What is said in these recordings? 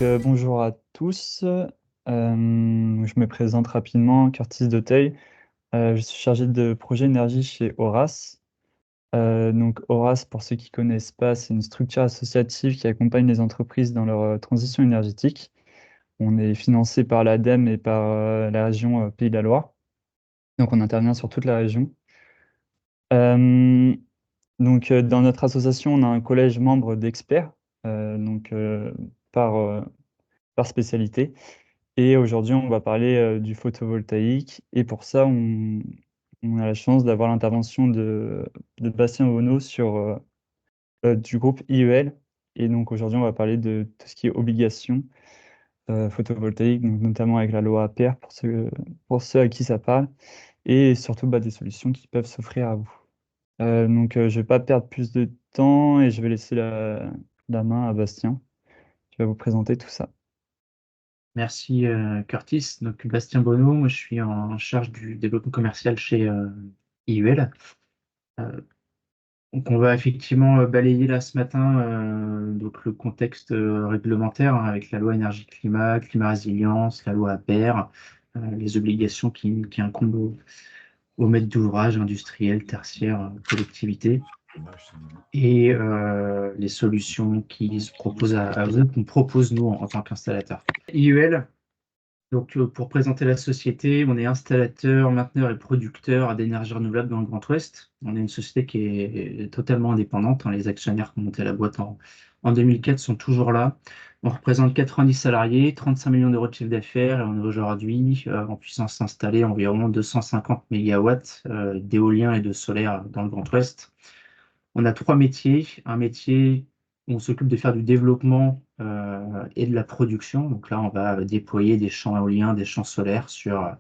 Bonjour à tous. Je me présente rapidement, Curtis Doteuil. Je suis chargé de projet énergie chez Horace. Horace, pour ceux qui ne connaissent pas, c'est une structure associative qui accompagne les entreprises dans leur transition énergétique. On est financé par l'ADEME et par la région Pays de la Loire. Donc, on intervient sur toute la région. Euh, Dans notre association, on a un collège membre d'experts, par, euh, par spécialité. Et aujourd'hui, on va parler du photovoltaïque. Et pour ça, on a la chance d'avoir l'intervention de Bastien Bonneau du groupe IEL. Et donc aujourd'hui, on va parler de tout ce qui est obligation photovoltaïque, donc notamment avec la loi APR pour ceux à qui ça parle, et surtout des solutions qui peuvent s'offrir à vous. Je ne vais pas perdre plus de temps et je vais laisser la main à Bastien qui va vous présenter tout ça. Merci Curtis. Donc Bastien Bonneau, moi je suis en charge du développement commercial chez IUL. Euh, donc on va effectivement balayer là ce matin donc le contexte réglementaire avec la loi énergie-climat, climat résilience, la loi APR, les obligations qui incombent aux maîtres d'ouvrage industriels, tertiaires, collectivités et les solutions qui se proposent à vous, qu'on propose nous en tant qu'installateur. IUL. Donc, pour présenter la société, on est installateur, mainteneur et producteur d'énergie renouvelable dans le Grand Ouest. On est une société qui est totalement indépendante, hein. Les actionnaires qui ont monté la boîte en 2004 sont toujours là. On représente 90 salariés, 35 millions d'euros de chiffre d'affaires et on est aujourd'hui en puissance installée environ 250 mégawatts d'éolien et de solaire dans le Grand Ouest. On a trois métiers. Un métier où on s'occupe de faire du développement et de la production. Donc là, on va déployer des champs éoliens, des champs solaires sur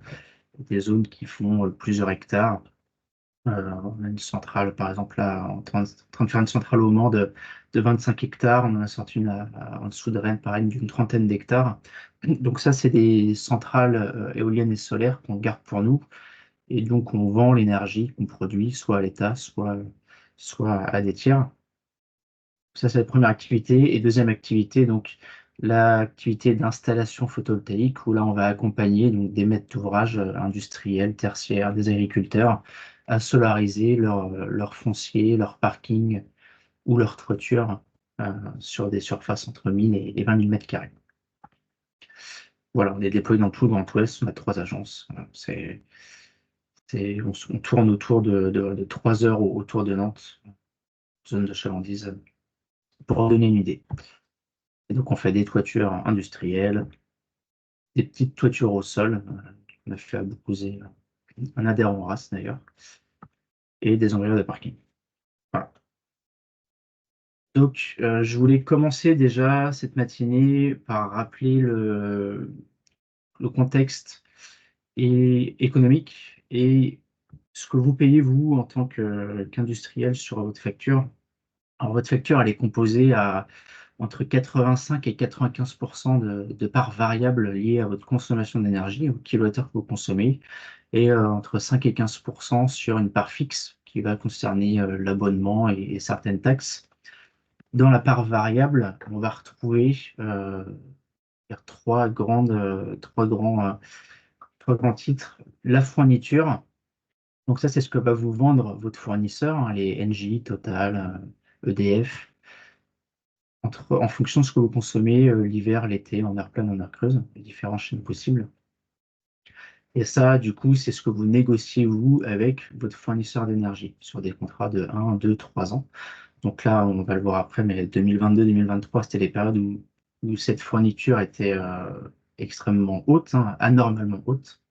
des zones qui font plusieurs hectares. On a une centrale, par exemple, là, en train de faire une centrale au Mans de 25 hectares. On en a sorti une en dessous de Rennes, pareil, d'une trentaine d'hectares. Donc ça, c'est des centrales éoliennes et solaires qu'on garde pour nous. Et donc, on vend l'énergie qu'on produit, soit à l'État, soit à des tiers. Ça, c'est la première activité. Et deuxième activité, donc l'activité d'installation photovoltaïque, où là, on va accompagner donc, des maîtres d'ouvrage industriels, tertiaires, des agriculteurs à solariser leur foncier, leur parking ou leur toiture sur des surfaces entre 1000 et 20 000 mètres carrés. Voilà, on est déployé dans tout le Grand Ouest, on a trois agences. On tourne autour de 3 heures autour de Nantes, zone de chalandise, pour donner une idée. Et donc, on fait des toitures industrielles, des petites toitures au sol. On a fait à Beaucouzé un adhérent race d'ailleurs, et des ombrières de parking. Voilà. Donc, je voulais commencer déjà cette matinée par rappeler le contexte économique et ce que vous payez, vous, en tant qu'industriel sur votre facture. Alors, votre facture, elle est composée à entre 85 et 95% de parts variables liées à votre consommation d'énergie, au kilowattheure que vous consommez, et entre 5 et 15% sur une part fixe qui va concerner l'abonnement et certaines taxes. Dans la part variable, on va retrouver trois grands titres. La fourniture, donc ça c'est ce que va vous vendre votre fournisseur, hein, les Engie, Total, EDF, en fonction de ce que vous consommez l'hiver, l'été, en heure pleine, en heure creuse, les différents chaînes possibles. Et ça, du coup, c'est ce que vous négociez, vous, avec votre fournisseur d'énergie sur des contrats de 1, 2, 3 ans. Donc là, on va le voir après, mais 2022-2023, c'était les périodes où cette fourniture était extrêmement haute, hein, anormalement haute.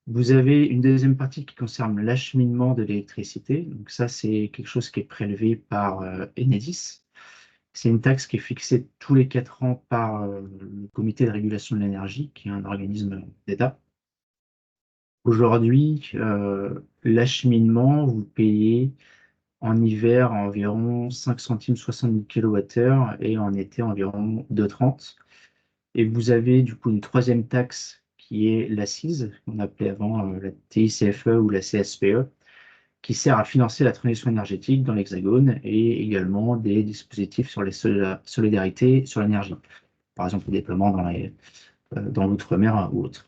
Vous avez une deuxième partie qui concerne l'acheminement de l'électricité. Donc ça, c'est quelque chose qui est prélevé par Enedis. C'est une taxe qui est fixée tous les 4 ans par le Comité de régulation de l'énergie, qui est un organisme d'État. Aujourd'hui, l'acheminement, vous payez en hiver environ 5 centimes 70 kWh et en été environ 2,30. Et vous avez du coup une troisième taxe qui est l'accise, qu'on appelait avant la TICFE ou la CSPE, qui sert à financer la transition énergétique dans l'Hexagone et également des dispositifs sur les solidarités sur l'énergie. par exemple le déploiement dans l'outre-mer ou autre.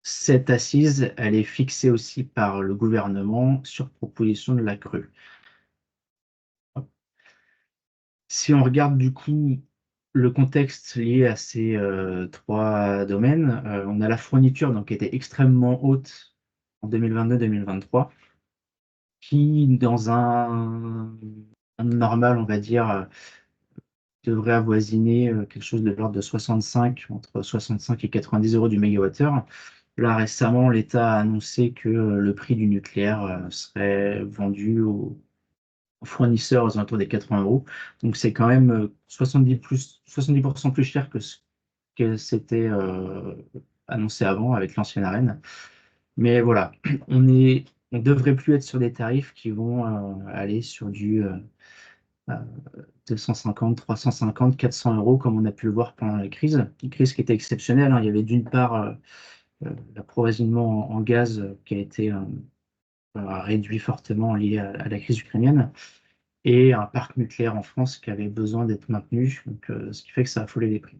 Cette assise, elle est fixée aussi par le gouvernement sur proposition de la CRE. Si on regarde du coup le contexte lié à ces trois domaines, on a la fourniture donc, qui était extrêmement haute en 2022-2023, qui dans un normal, on va dire, devrait avoisiner quelque chose de l'ordre de 65, entre 65 et 90 euros du mégawattheure. Là, récemment, l'État a annoncé que le prix du nucléaire serait vendu aux fournisseurs aux alentours des 80 euros. Donc, c'est quand même 70% plus cher que ce que c'était annoncé avant avec l'ancienne arène. Mais voilà, on devrait plus être sur des tarifs qui vont aller sur du 250, 350, 400 euros, comme on a pu le voir pendant la crise. Une crise qui était exceptionnelle, hein. Il y avait d'une part l'approvisionnement en gaz qui a été réduit fortement lié à la crise ukrainienne, et un parc nucléaire en France qui avait besoin d'être maintenu, donc, ce qui fait que ça a affolé les prix.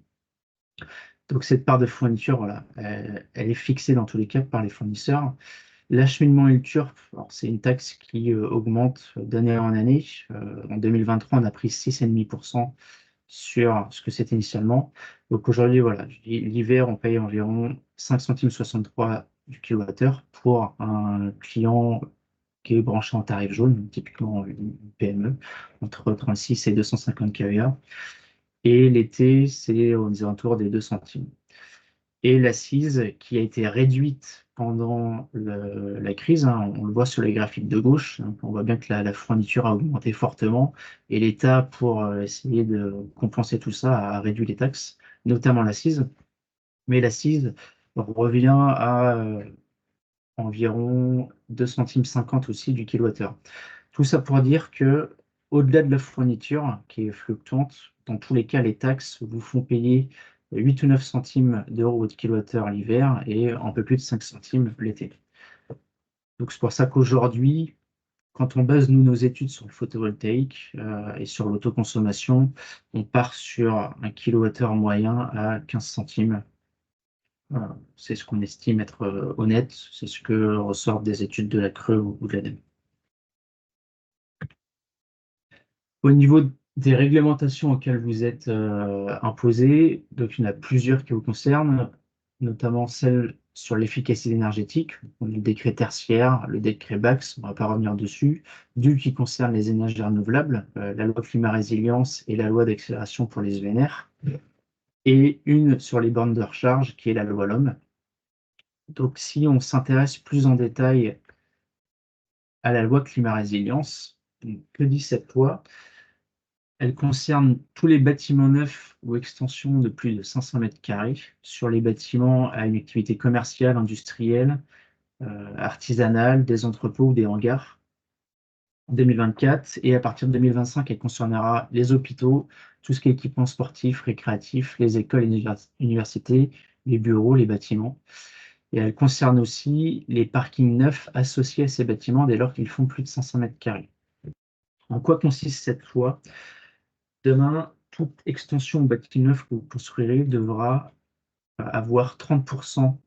Donc cette part de fourniture, voilà, elle est fixée dans tous les cas par les fournisseurs. L'acheminement et le TURP, c'est une taxe qui augmente d'année en année. En 2023, on a pris 6,5% sur ce que c'était initialement. Donc aujourd'hui, voilà, l'hiver, on paye environ 5 centimes 63 du kilowattheure pour un client qui est branché en tarif jaune, donc typiquement une PME, entre 36 et 250 kVA. Et l'été, c'est aux alentours des 2 centimes. Et l'assise qui a été réduite pendant la crise, hein, on le voit sur les graphiques de gauche, hein, on voit bien que la fourniture a augmenté fortement, et l'État, pour essayer de compenser tout ça, a réduit les taxes, notamment l'assise. Mais l'assise revient à environ 2 centimes 50 aussi du kilowattheure. Tout ça pour dire que, au-delà de la fourniture, qui est fluctuante, dans tous les cas, les taxes vous font payer 8 ou 9 centimes d'euros de kilowattheure l'hiver et un peu plus de 5 centimes l'été. Donc c'est pour ça qu'aujourd'hui, quand on base nous nos études sur le photovoltaïque et sur l'autoconsommation, on part sur un kilowattheure moyen à 15 centimes. Voilà. C'est ce qu'on estime être honnête, c'est ce que ressortent des études de la CRE ou de l'ADEME. Au niveau des réglementations auxquelles vous êtes imposés, donc il y en a plusieurs qui vous concernent, notamment celle sur l'efficacité énergétique, le décret tertiaire, le décret BAX, on ne va pas revenir dessus, deux qui concernent les énergies renouvelables, la loi climat résilience et la loi d'accélération pour les ENR, et une sur les bornes de recharge qui est la loi LOM. Donc si on s'intéresse plus en détail à la loi climat résilience, que dit cette loi? Elle concerne tous les bâtiments neufs ou extensions de plus de 500 mètres carrés sur les bâtiments à une activité commerciale, industrielle, artisanale, des entrepôts ou des hangars en 2024. Et à partir de 2025, elle concernera les hôpitaux, tout ce qui est équipement sportif, récréatif, les écoles et universités, les bureaux, les bâtiments. Et elle concerne aussi les parkings neufs associés à ces bâtiments dès lors qu'ils font plus de 500 mètres carrés. En quoi consiste cette loi? Demain, toute extension ou bâtiment neuf que vous construirez devra avoir 30%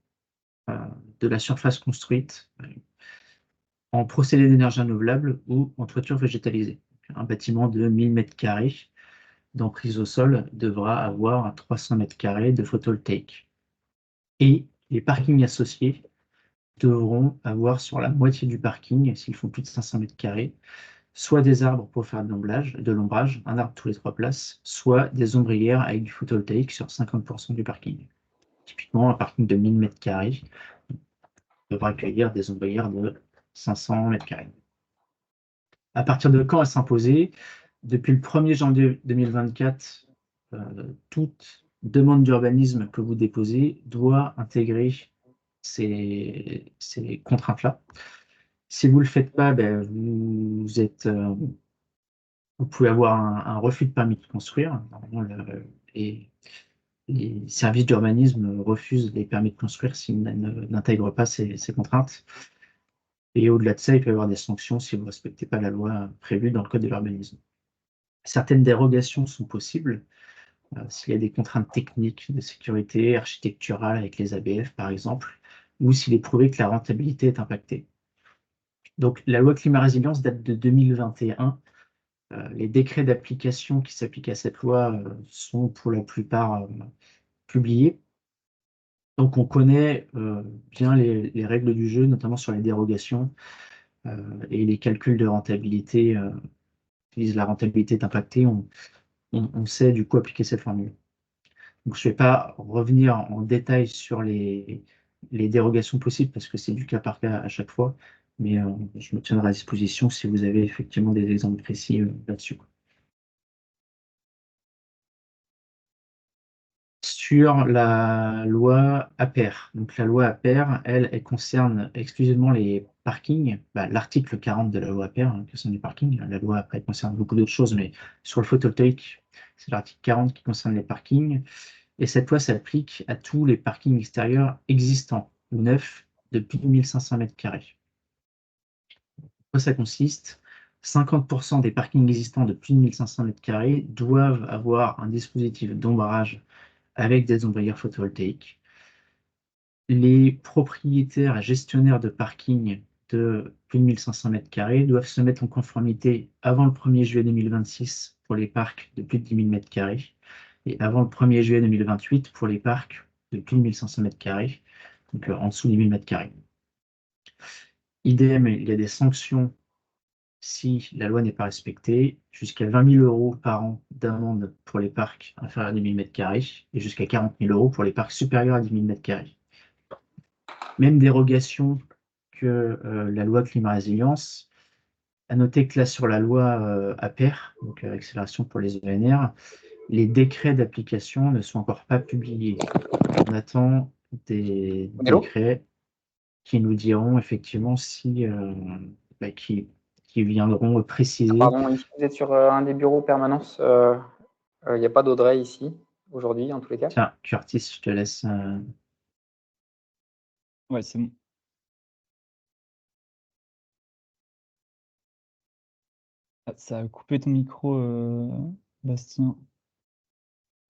de la surface construite en procédé d'énergie renouvelable ou en toiture végétalisée. Un bâtiment de 1000 m² d'emprise au sol devra avoir 300 m² de photovoltaïque. Et les parkings associés devront avoir sur la moitié du parking, s'ils font plus de 500 m², soit des arbres pour faire de l'ombrage, un arbre tous les 3 places, soit des ombrières avec du photovoltaïque sur 50% du parking. Typiquement, un parking de 1000 m² devra accueillir des ombrières de 500 m². À partir de quand elle s'imposait? Depuis le 1er janvier 2024, toute demande d'urbanisme que vous déposez doit intégrer ces contraintes-là. Si vous ne le faites pas, ben, vous pouvez avoir un refus de permis de construire. Normalement, les services d'urbanisme refusent les permis de construire s'ils n'intègrent pas ces contraintes. Et au-delà de ça, il peut y avoir des sanctions si vous ne respectez pas la loi prévue dans le code de l'urbanisme. Certaines dérogations sont possibles. s'il y a des contraintes techniques de sécurité, architecturales avec les ABF par exemple, ou s'il est prouvé que la rentabilité est impactée. Donc la loi climat résilience date de 2021. Les décrets d'application qui s'appliquent à cette loi sont pour la plupart publiés. Donc on connaît bien les règles du jeu, notamment sur les dérogations et les calculs de rentabilité. Utilisent la rentabilité est impactée, on sait du coup appliquer cette formule. Donc je ne vais pas revenir en détail sur les dérogations possibles parce que c'est du cas par cas à chaque fois, mais je me tiendrai à disposition si vous avez effectivement des exemples précis là-dessus. Sur la loi APER. Donc la loi APER, elle concerne exclusivement les parkings. L'article 40 de la loi APER concerne les parkings. La loi après concerne beaucoup d'autres choses, mais sur le photovoltaïque, c'est l'article 40 qui concerne les parkings. Et cette loi s'applique à tous les parkings extérieurs existants ou neufs de plus de 1500 mètres carrés. En quoi ça consiste? 50% des parkings existants de plus de 1500 mètres carrés doivent avoir un dispositif d'ombrage avec des ombrières photovoltaïques. Les propriétaires et gestionnaires de parking de plus de 1500 mètres carrés doivent se mettre en conformité avant le 1er juillet 2026 pour les parcs de plus de 10 000 mètres carrés et avant le 1er juillet 2028 pour les parcs de plus de 1500 mètres carrés, donc en dessous des 1000 mètres carrés. Idem, il y a des sanctions si la loi n'est pas respectée, jusqu'à 20 000 euros par an d'amende pour les parcs inférieurs à 10 000 mètres carrés et jusqu'à 40 000 euros pour les parcs supérieurs à 10 000 mètres carrés. Même dérogation que la loi climat résilience. À noter que là, sur la loi APER, donc accélération pour les ENR, les décrets d'application ne sont encore pas publiés. On attend des décrets qui nous diront effectivement si qui viendront préciser. Pardon, ici vous êtes sur un des bureaux permanence. Il n'y a pas d'Audrey ici aujourd'hui, en tous les cas. Tiens, Curtis, je te laisse. Ouais, c'est bon. Ah, ça a coupé ton micro, Bastien.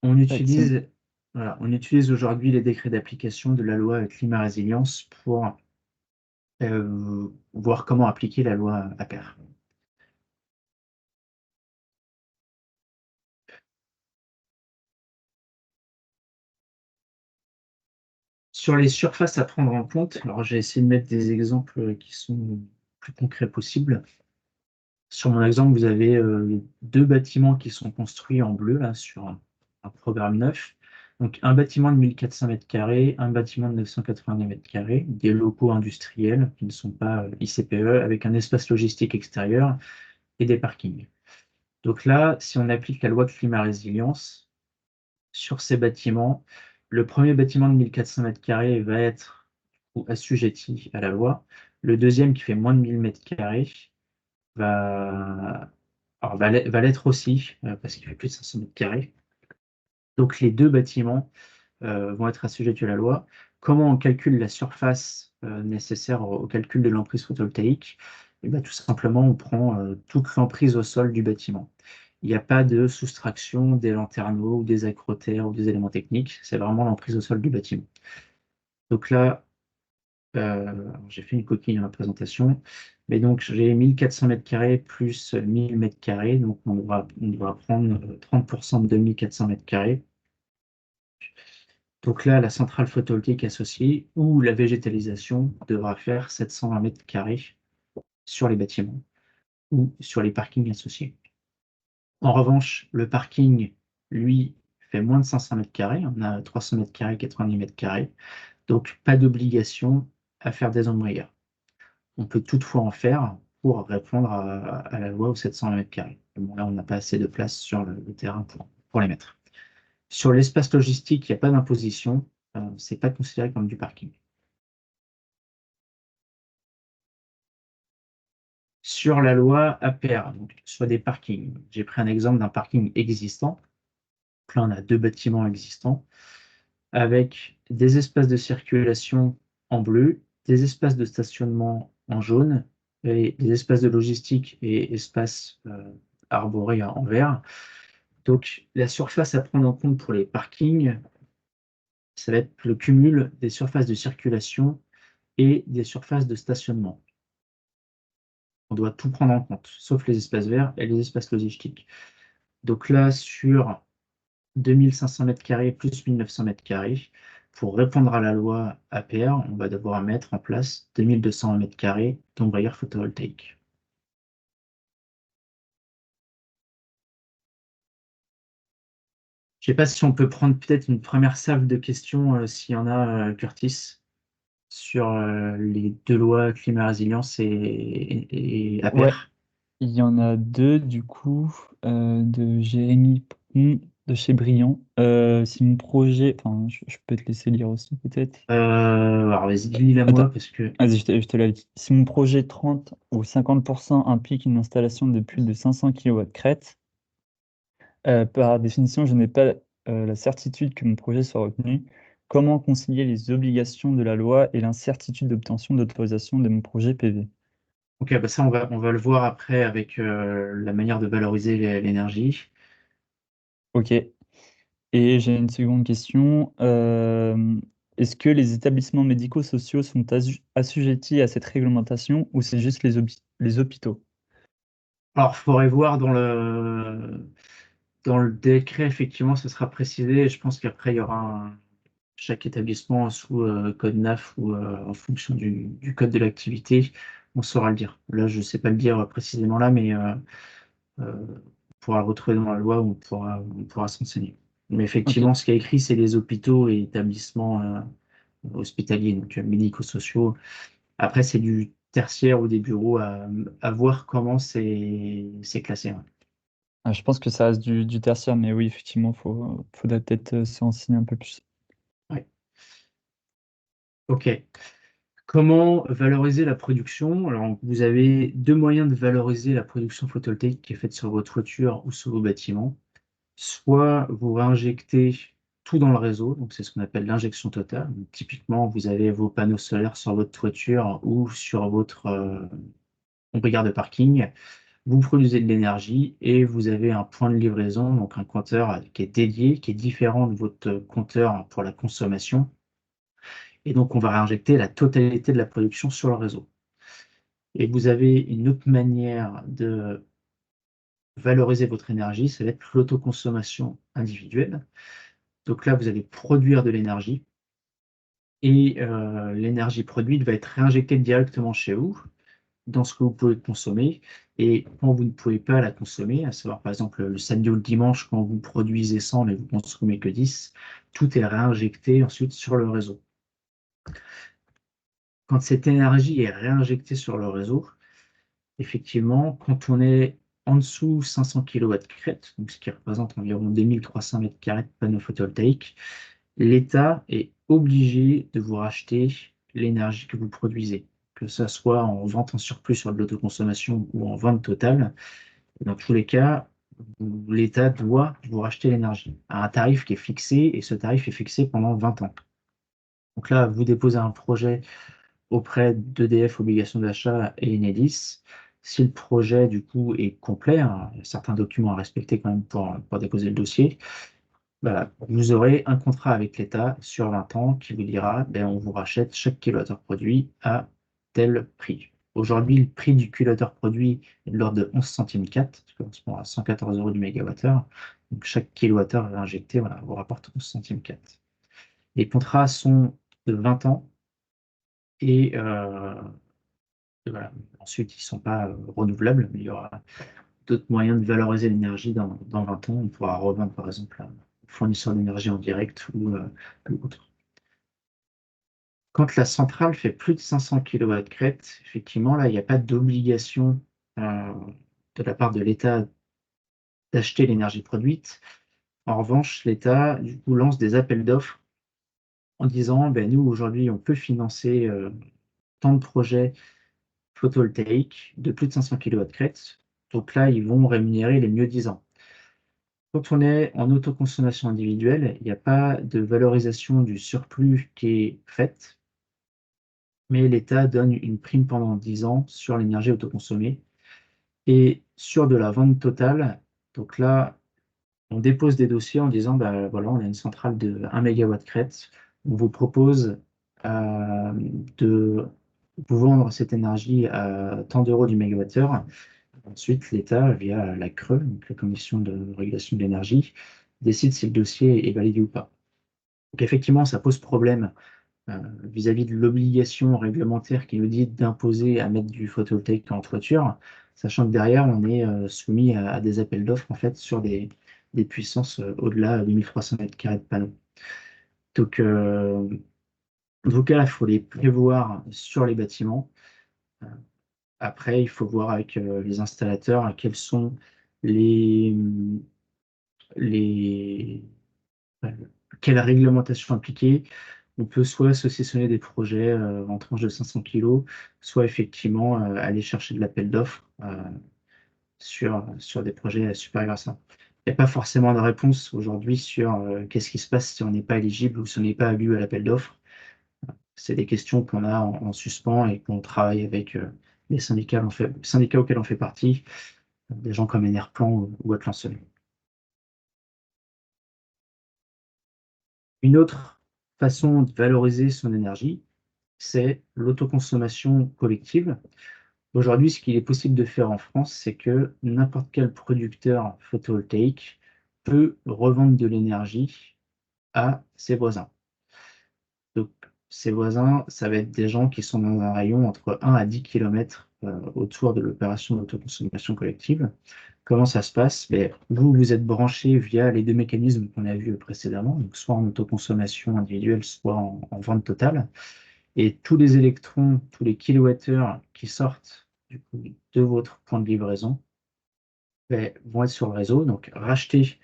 On Ouais, c'est bon. utilise, voilà, on utilise aujourd'hui les décrets d'application de la loi climat résilience pour voir comment appliquer la loi APER. Sur les surfaces à prendre en compte, alors j'ai essayé de mettre des exemples qui sont le plus concrets possible. Sur mon exemple, vous avez 2 bâtiments qui sont construits en bleu là, sur un programme neuf. Donc un bâtiment de 1400 mètres carrés, un bâtiment de 990 mètres carrés, des locaux industriels qui ne sont pas ICPE, avec un espace logistique extérieur et des parkings. Donc là, si on applique la loi climat résilience sur ces bâtiments, le premier bâtiment de 1400 mètres carrés va être assujetti à la loi. Le deuxième, qui fait moins de 1000 mètres carrés, va l'être aussi, parce qu'il fait plus de 500 mètres carrés. Donc les 2 bâtiments vont être assujettis à la loi. Comment on calcule la surface nécessaire au calcul de l'emprise photovoltaïque? Eh bien, tout simplement, on prend toute l'emprise au sol du bâtiment. Il n'y a pas de soustraction des lanterneaux ou des accrotaires ou des éléments techniques, c'est vraiment l'emprise au sol du bâtiment. Donc là, j'ai fait une coquille dans la présentation, mais donc j'ai 1400 mètres carrés plus 1000 mètres carrés, donc on devra prendre 30% de 2400 mètres carrés. Donc là, la centrale photovoltaïque associée ou la végétalisation devra faire 720 mètres carrés sur les bâtiments ou sur les parkings associés. En revanche, le parking, lui, fait moins de 500 mètres carrés. On a 300 mètres carrés, 90 mètres carrés. Donc, pas d'obligation à faire des ombrières. On peut toutefois en faire pour répondre à la loi aux 700 mètres carrés. Bon, là, on n'a pas assez de place sur le terrain pour les mettre. Sur l'espace logistique, il n'y a pas d'imposition. Ce n'est pas considéré comme du parking. Sur la loi APR, donc sur des parkings, j'ai pris un exemple d'un parking existant. Donc là, on a 2 bâtiments existants avec des espaces de circulation en bleu, des espaces de stationnement en jaune et des espaces de logistique et espaces arborés en vert. Donc, la surface à prendre en compte pour les parkings, ça va être le cumul des surfaces de circulation et des surfaces de stationnement. On doit tout prendre en compte, sauf les espaces verts et les espaces logistiques. Donc là, sur 2500 m² plus 1900 m², pour répondre à la loi APR, on va devoir mettre en place 2200 m² d'ombrières photovoltaïques. Je ne sais pas si on peut prendre peut-être une première salve de questions, s'il y en a, Curtis, sur les deux lois climat résilience et Ouais, APR. il y en a deux du coup, de Jérémy Pron de chez Briand. Si mon projet, enfin, je peux te laisser lire aussi peut-être. Alors vas-y, lis-la Attends, moi parce que vas-y, je te la lis. Si mon projet 30 ou 50% implique une installation de plus de 500 kW crête, par définition, je n'ai pas la certitude que mon projet soit retenu. Comment concilier les obligations de la loi et l'incertitude d'obtention d'autorisation de mon projet PV? ok, bah ça on va le voir après avec la manière de valoriser l'énergie. Ok. Et j'ai une seconde question. Est-ce que les établissements médico-sociaux sont assujettis à cette réglementation ou c'est juste les hôpitaux? Alors, il faudrait voir dans le décret, effectivement, ce sera précisé. Je pense qu'après, il y aura chaque établissement sous code NAF ou en fonction du code de l'activité, on saura le dire. Là, je ne sais pas le dire précisément là, mais on pourra le retrouver dans la loi où on pourra s'enseigner. Mais Ok. effectivement, ce qui est écrit, c'est les hôpitaux et établissements hospitaliers, donc médico-sociaux. Après, c'est du tertiaire ou des bureaux à voir comment c'est classé. Ouais. Ah, je pense que ça reste du tertiaire, mais oui, effectivement, faudrait peut-être se renseigner un peu plus. Ouais. Ok. Comment valoriser la production? Alors, vous avez deux moyens de valoriser la production photovoltaïque qui est faite sur votre toiture ou sur vos bâtiments. Soit vous réinjectez tout dans le réseau, donc c'est ce qu'on appelle l'injection totale. Donc, typiquement, vous avez vos panneaux solaires sur votre toiture ou sur votre ombricard de parking. Vous produisez de l'énergie et vous avez un point de livraison, donc un compteur qui est dédié, qui est différent de votre compteur pour la consommation. Et donc, on va réinjecter la totalité de la production sur le réseau. Et vous avez une autre manière de valoriser votre énergie, ça va être l'autoconsommation individuelle. Donc là, vous allez produire de l'énergie et l'énergie produite va être réinjectée directement chez vous, dans ce que vous pouvez consommer. Et quand vous ne pouvez pas la consommer, à savoir par exemple le samedi ou le dimanche, quand vous produisez 100 mais vous consommez que 10, tout est réinjecté ensuite sur le réseau. Quand cette énergie est réinjectée sur le réseau, effectivement, quand on est en dessous 500 kW crête, donc ce qui représente environ 2300 m² de panneaux photovoltaïques, l'État est obligé de vous racheter l'énergie que vous produisez, que ce soit en vente en surplus sur de l'autoconsommation ou en vente totale. Dans tous les cas, l'État doit vous racheter l'énergie à un tarif qui est fixé et ce tarif est fixé pendant 20 ans. Donc là, vous déposez un projet auprès d'EDF Obligation d'achat et Enedis. Si le projet, du coup, est complet, hein, il y a certains documents à respecter quand même pour déposer le dossier, bah, vous aurez un contrat avec l'État sur 20 ans qui vous dira, ben, on vous rachète chaque kilowattheure produit à tel prix. Aujourd'hui, le prix du kilowattheure produit est de l'ordre de 11 centimes 4, qui correspond à 114 € du mégawattheure. Donc chaque kilowattheure injecté voilà, vous rapporte 11 centimes 4. Les contrats sont de 20 ans et voilà. Ensuite, ils ne sont pas renouvelables, mais il y aura d'autres moyens de valoriser l'énergie dans 20 ans. On pourra revendre, par exemple, un fournisseur d'énergie en direct ou autre. Quand la centrale fait plus de 500 kW crête, effectivement, là, il n'y a pas d'obligation euh, de la part de l'État d'acheter l'énergie produite. En revanche, l'État, du coup, lance des appels d'offres en disant, ben, nous, aujourd'hui, on peut financer tant de projets photovoltaïques de plus de 500 kW crête. Donc là, ils vont rémunérer les mieux-disants. Quand on est en autoconsommation individuelle, il n'y a pas de valorisation du surplus qui est faite, mais l'État donne une prime pendant 10 ans sur l'énergie autoconsommée et sur de la vente totale. Donc là, on dépose des dossiers en disant, bah, voilà, on a une centrale de 1 mégawatt crête, on vous propose de vous vendre cette énergie à tant d'euros du mégawattheure. Ensuite, l'État, via la CRE, donc la Commission de régulation de l'énergie, décide si le dossier est validé ou pas. Donc effectivement, ça pose problème vis-à-vis de l'obligation réglementaire qui nous dit d'imposer à mettre du photovoltaïque en toiture, sachant que derrière, on est soumis à des appels d'offres en fait sur des puissances au-delà de 1300 mètres carrés de panneaux. Donc, en tout cas, il faut les prévoir sur les bâtiments. Après, il faut voir avec les installateurs quelles sont les, les, quelle réglementation appliquer. On peut soit saucissonner des projets en tranches de 500 kg, soit effectivement aller chercher de l'appel d'offres sur des projets supérieurs à ça. Il n'y a pas forcément de réponse aujourd'hui sur qu'est-ce qui se passe si on n'est pas éligible ou si on n'est pas élu à l'appel d'offres. C'est des questions qu'on a en suspens et qu'on travaille avec les syndicats auxquels on fait partie, des gens comme Enerplan ou Atlansol. Une autre façon de valoriser son énergie, c'est l'autoconsommation collective. Aujourd'hui, ce qu'il est possible de faire en France, c'est que n'importe quel producteur photovoltaïque peut revendre de l'énergie à ses voisins. Donc, ses voisins, ça va être des gens qui sont dans un rayon entre 1 à 10 km autour de l'opération d'autoconsommation collective. Comment ça se passe? Vous êtes branché via les deux mécanismes qu'on a vus précédemment, donc soit en autoconsommation individuelle, soit en vente totale. Et tous les électrons, tous les kilowattheures qui sortent du coup, de votre point de livraison vont être sur le réseau, donc rachetés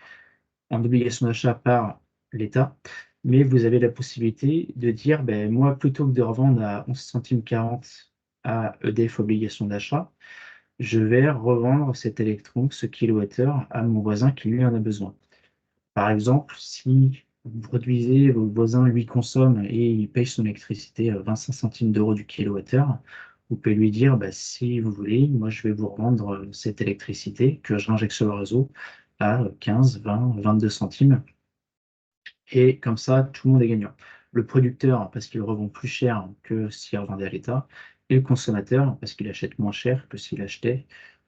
en obligation d'achat par l'État. Mais vous avez la possibilité de dire, moi, plutôt que de revendre à 11 centimes 40 à EDF obligation d'achat, je vais revendre cet électron, ce kilowattheure, à mon voisin qui lui en a besoin. Par exemple, si vous produisez, vos voisins lui consomment et il paye son électricité 25 centimes d'euros du kilowattheure, vous pouvez lui dire, si vous voulez, moi je vais vous revendre cette électricité que je réinjecte sur le réseau à 15, 20, 22 centimes. Et comme ça, tout le monde est gagnant. Le producteur, parce qu'il revend plus cher que s'il revendait à l'État, et le consommateur, parce qu'il achète moins cher que s'il achetait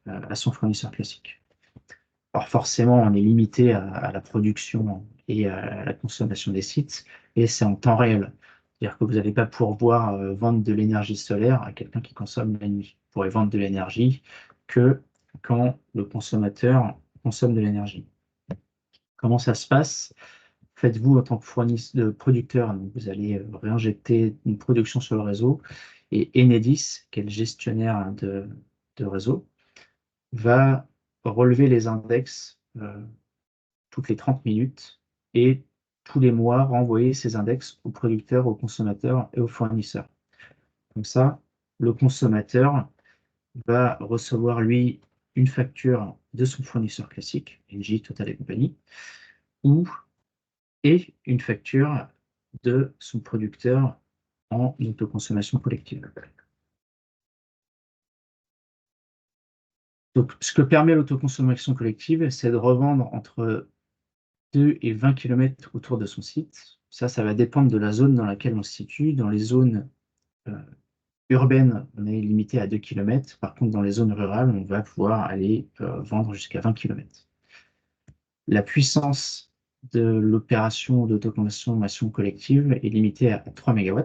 à son fournisseur classique. Alors forcément, on est limité à la production et à la consommation des sites, et c'est en temps réel. C'est-à-dire que vous n'allez pas pouvoir vendre de l'énergie solaire à quelqu'un qui consomme la nuit. Vous pourrez vendre de l'énergie que quand le consommateur consomme de l'énergie. Comment ça se passe? Faites-vous en tant que fournisseur de producteur, donc vous allez réinjecter une production sur le réseau, et Enedis, qui est le gestionnaire de réseau, va relever les index toutes les 30 minutes et tous les mois renvoyer ces index aux producteurs, aux consommateurs et aux fournisseurs. Comme ça, le consommateur va recevoir, lui, une facture de son fournisseur classique, Engie, Total et compagnie, et une facture de son producteur en autoconsommation collective. Donc, ce que permet l'autoconsommation collective, c'est de revendre entre 2 et 20 km autour de son site. Ça va dépendre de la zone dans laquelle on se situe. Dans les zones urbaines, on est limité à 2 km. Par contre, dans les zones rurales, on va pouvoir aller vendre jusqu'à 20 km. La puissance de l'opération d'autoconsommation collective est limitée à 3 MW.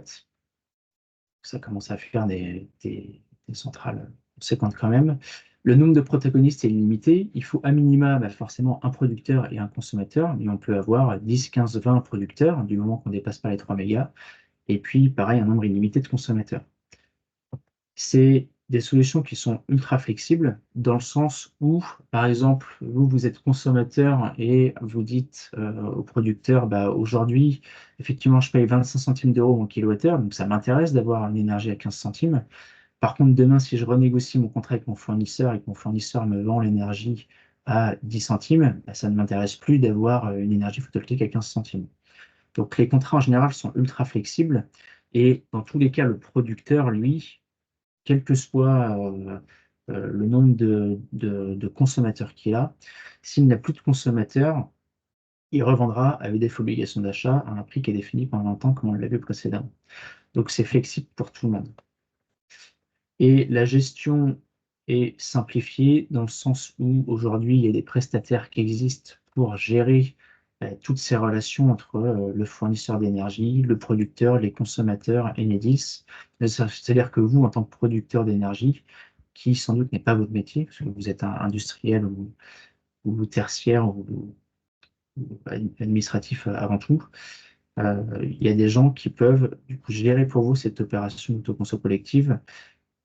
Ça commence à faire des centrales conséquentes quand même. Le nombre de protagonistes est limité. Il faut à minima forcément un producteur et un consommateur, mais on peut avoir 10, 15, 20 producteurs du moment qu'on ne dépasse pas les 3 mégas. Et puis, pareil, un nombre illimité de consommateurs. C'est des solutions qui sont ultra flexibles dans le sens où, par exemple, vous êtes consommateur et vous dites au producteur, aujourd'hui, effectivement, je paye 25 centimes d'euros mon kilowattheure, donc ça m'intéresse d'avoir une énergie à 15 centimes. Par contre, demain, si je renégocie mon contrat avec mon fournisseur et que mon fournisseur me vend l'énergie à 10 centimes, ça ne m'intéresse plus d'avoir une énergie photovoltaïque à 15 centimes. Donc les contrats en général sont ultra flexibles et dans tous les cas, le producteur, lui, quel que soit le nombre de consommateurs qu'il a, s'il n'a plus de consommateurs, il revendra avec des obligations d'achat à un prix qui est défini pendant longtemps, comme on l'a vu précédemment. Donc, c'est flexible pour tout le monde. Et la gestion est simplifiée dans le sens où aujourd'hui, il y a des prestataires qui existent pour gérer toutes ces relations entre le fournisseur d'énergie, le producteur, les consommateurs et Enedis. C'est-à-dire que vous, en tant que producteur d'énergie, qui sans doute n'est pas votre métier, parce que vous êtes un industriel ou tertiaire ou administratif avant tout, il y a des gens qui peuvent du coup, gérer pour vous cette opération d'autoconso collective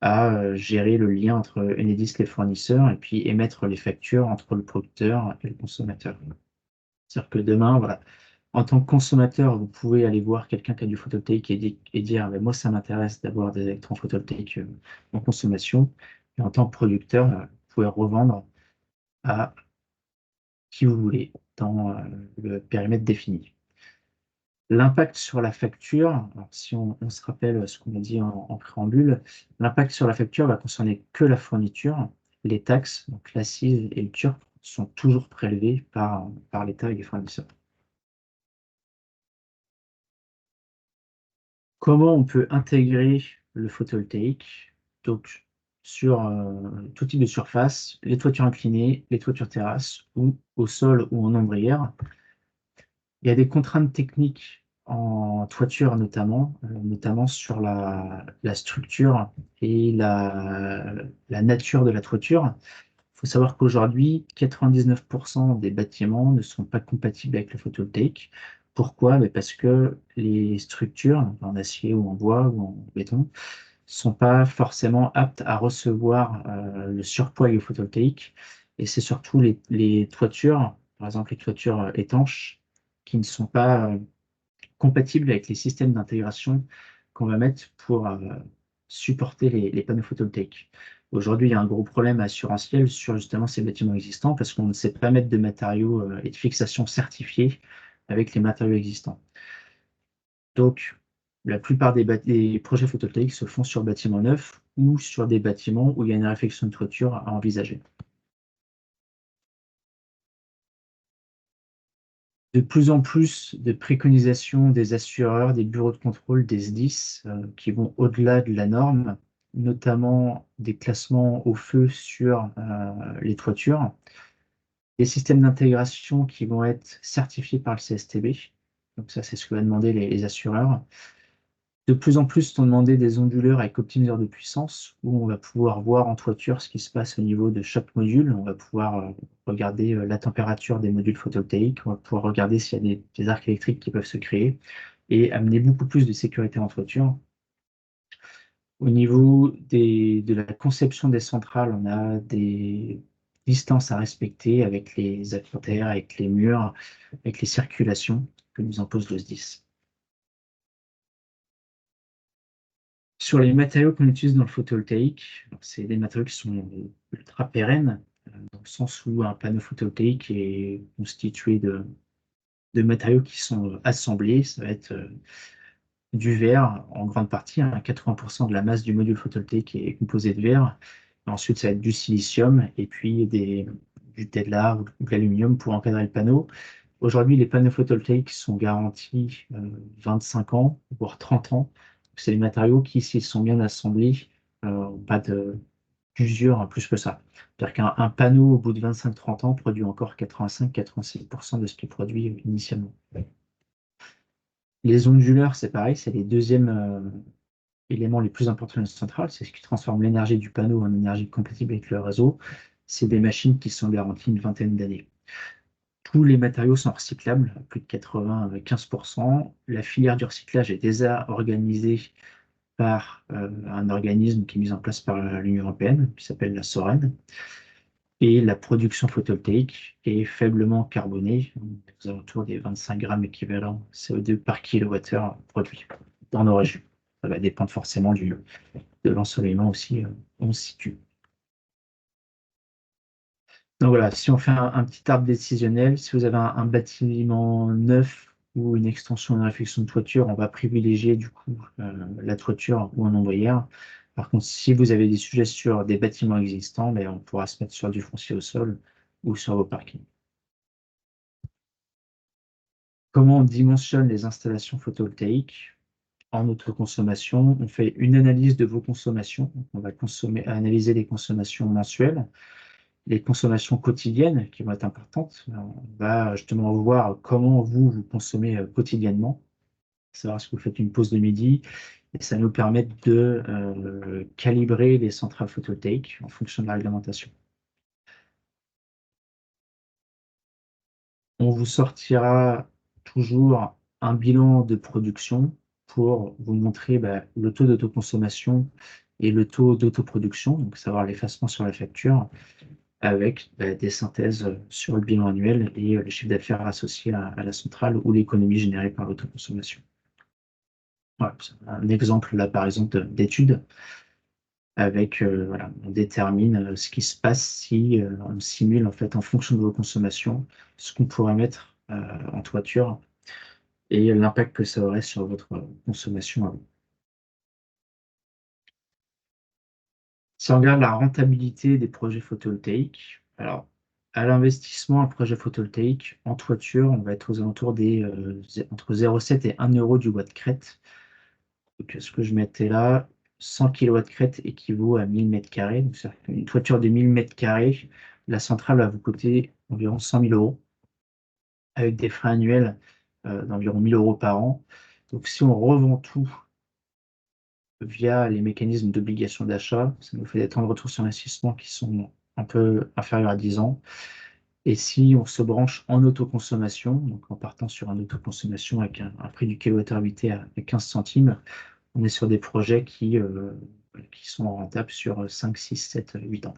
à gérer le lien entre Enedis, les fournisseurs, et puis émettre les factures entre le producteur et le consommateur. C'est-à-dire que demain, voilà, en tant que consommateur, vous pouvez aller voir quelqu'un qui a du photovoltaïque et dire «Mais moi, ça m'intéresse d'avoir des électrons photovoltaïques en consommation». Et en tant que producteur, vous pouvez revendre à qui vous voulez dans le périmètre défini. L'impact sur la facture, alors si on se rappelle ce qu'on a dit en préambule, l'impact sur la facture va concerner que la fourniture. Les taxes, donc l'accise et le TURC, sont toujours prélevés par l'État et les fournisseurs. Comment on peut intégrer le photovoltaïque? Donc, sur tout type de surface, les toitures inclinées, les toitures terrasses ou au sol ou en ombrière. Il y a des contraintes techniques en toiture notamment sur la structure et la nature de la toiture. Il faut savoir qu'aujourd'hui, 99 des bâtiments ne sont pas compatibles avec le photovoltaïque. Pourquoi? Beh, parce que les structures, en acier ou en bois ou en béton, sont pas forcément aptes à recevoir, le surpoids du photovoltaïque, et c'est surtout les toitures, par exemple les toitures, étanches, qui ne sont pas, compatibles avec les systèmes d'intégration qu'on va mettre pour, supporter les panneaux photovoltaïques. Aujourd'hui, il y a un gros problème assurantiel sur justement ces bâtiments existants parce qu'on ne sait pas mettre de matériaux, et de fixation certifiés avec les matériaux existants. Donc, la plupart des projets photovoltaïques se font sur bâtiments neufs ou sur des bâtiments où il y a une réfection de toiture à envisager. De plus en plus de préconisations des assureurs, des bureaux de contrôle, des SDIS, qui vont au-delà de la norme, notamment des classements au feu sur les toitures, des systèmes d'intégration qui vont être certifiés par le CSTB. Donc ça, c'est ce que vont demander les assureurs. De plus en plus sont demandés des onduleurs avec optimiseur de puissance, où on va pouvoir voir en toiture ce qui se passe au niveau de chaque module. On va pouvoir regarder la température des modules photovoltaïques, on va pouvoir regarder s'il y a des arcs électriques qui peuvent se créer et amener beaucoup plus de sécurité en toiture. Au niveau de la conception des centrales, on a des distances à respecter avec les aquaterres, avec les murs, avec les circulations que nous impose le SDIS. Sur les matériaux qu'on utilise dans le photovoltaïque, c'est des matériaux qui sont ultra pérennes, dans le sens où un panneau photovoltaïque est constitué de matériaux qui sont assemblés. Ça va être du verre en grande partie, 80% de la masse du module photovoltaïque est composée de verre. Ensuite, ça va être du silicium et puis du Tedlar ou de l'aluminium pour encadrer le panneau. Aujourd'hui, les panneaux photovoltaïques sont garantis 25 ans, voire 30 ans. C'est des matériaux qui, s'ils sont bien assemblés, n'ont pas d'usure plus que ça. C'est-à-dire qu'un panneau, au bout de 25-30 ans, produit encore 85-86% de ce qu'il produit initialement. Les onduleurs, c'est pareil, c'est les deuxièmes éléments les plus importants de la centrale. C'est ce qui transforme l'énergie du panneau en énergie compatible avec le réseau. C'est des machines qui sont garanties une vingtaine d'années. Tous les matériaux sont recyclables, à plus de 95%. La filière du recyclage est déjà organisée par un organisme qui est mis en place par l'Union européenne, qui s'appelle la SOREN. Et la production photovoltaïque est faiblement carbonée, aux alentours des 25 grammes équivalent CO2 par kilowattheure produit dans nos régions. Ça va dépendre forcément de l'ensoleillement aussi où on se situe. Donc voilà, si on fait un petit arbre décisionnel, si vous avez un bâtiment neuf ou une extension, une réfection de toiture, on va privilégier du coup la toiture ou un ombrière. Par contre, si vous avez des sujets sur des bâtiments existants, ben, on pourra se mettre sur du foncier au sol ou sur vos parkings. Comment on dimensionne les installations photovoltaïques en autoconsommation? On fait une analyse de vos consommations. Donc, on va analyser les consommations mensuelles, les consommations quotidiennes qui vont être importantes. On va justement voir comment vous consommez quotidiennement, savoir si vous faites une pause de midi, et ça nous permet de calibrer les centrales photovoltaïques en fonction de la réglementation. On vous sortira toujours un bilan de production pour vous montrer le taux d'autoconsommation et le taux d'autoproduction, donc savoir l'effacement sur la facture, avec des synthèses sur le bilan annuel et le chiffre d'affaires associé à la centrale ou l'économie générée par l'autoconsommation. Voilà, c'est un exemple là par exemple d'étude avec, voilà, on détermine ce qui se passe si on simule en fait en fonction de vos consommations ce qu'on pourrait mettre en toiture et l'impact que ça aurait sur votre consommation à vous. Si on regarde la rentabilité des projets photovoltaïques, alors à l'investissement, un projet photovoltaïque en toiture, on va être aux alentours des entre 0,7 et 1 euro du watt crête. Donc ce que je mettais là, 100 kW crête équivaut à 1000 mètres carrés. Donc c'est-à-dire qu'une toiture de 1000 mètres carrés, la centrale va vous coûter environ 100 000 euros, avec des frais annuels d'environ 1 000 euros par an. Donc si on revend tout via les mécanismes d'obligation d'achat, ça nous fait des temps de retour sur investissement qui sont un peu inférieurs à 10 ans. Et si on se branche en autoconsommation, donc en partant sur un autoconsommation avec un prix du kilowattheure habité à 15 centimes, on est sur des projets qui sont rentables sur 5, 6, 7, 8 ans.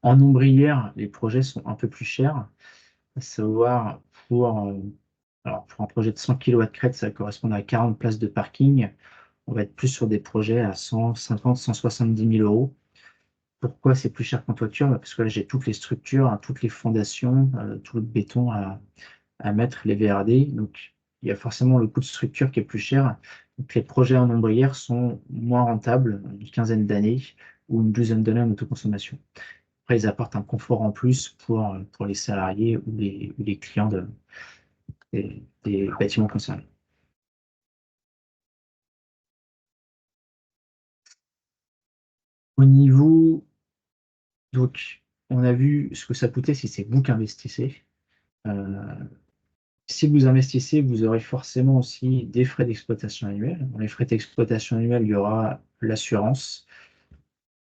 En ombrière, les projets sont un peu plus chers, à savoir alors pour un projet de 100 kW crête, ça correspond à 40 places de parking. On va être plus sur des projets à 150, 170 000 euros. Pourquoi c'est plus cher qu'en toiture? Parce que là, j'ai toutes les structures, hein, toutes les fondations, tout le béton à mettre, les VRD. Donc, il y a forcément le coût de structure qui est plus cher. Donc, les projets en ombrière sont moins rentables, une quinzaine d'années ou une douzaine d'années en autoconsommation. Après, ils apportent un confort en plus pour les salariés ou les clients des bâtiments concernés. Au niveau, donc, on a vu ce que ça coûtait si c'est vous qui investissez. Si vous investissez, vous aurez forcément aussi des frais d'exploitation annuels. Dans les frais d'exploitation annuels, il y aura l'assurance.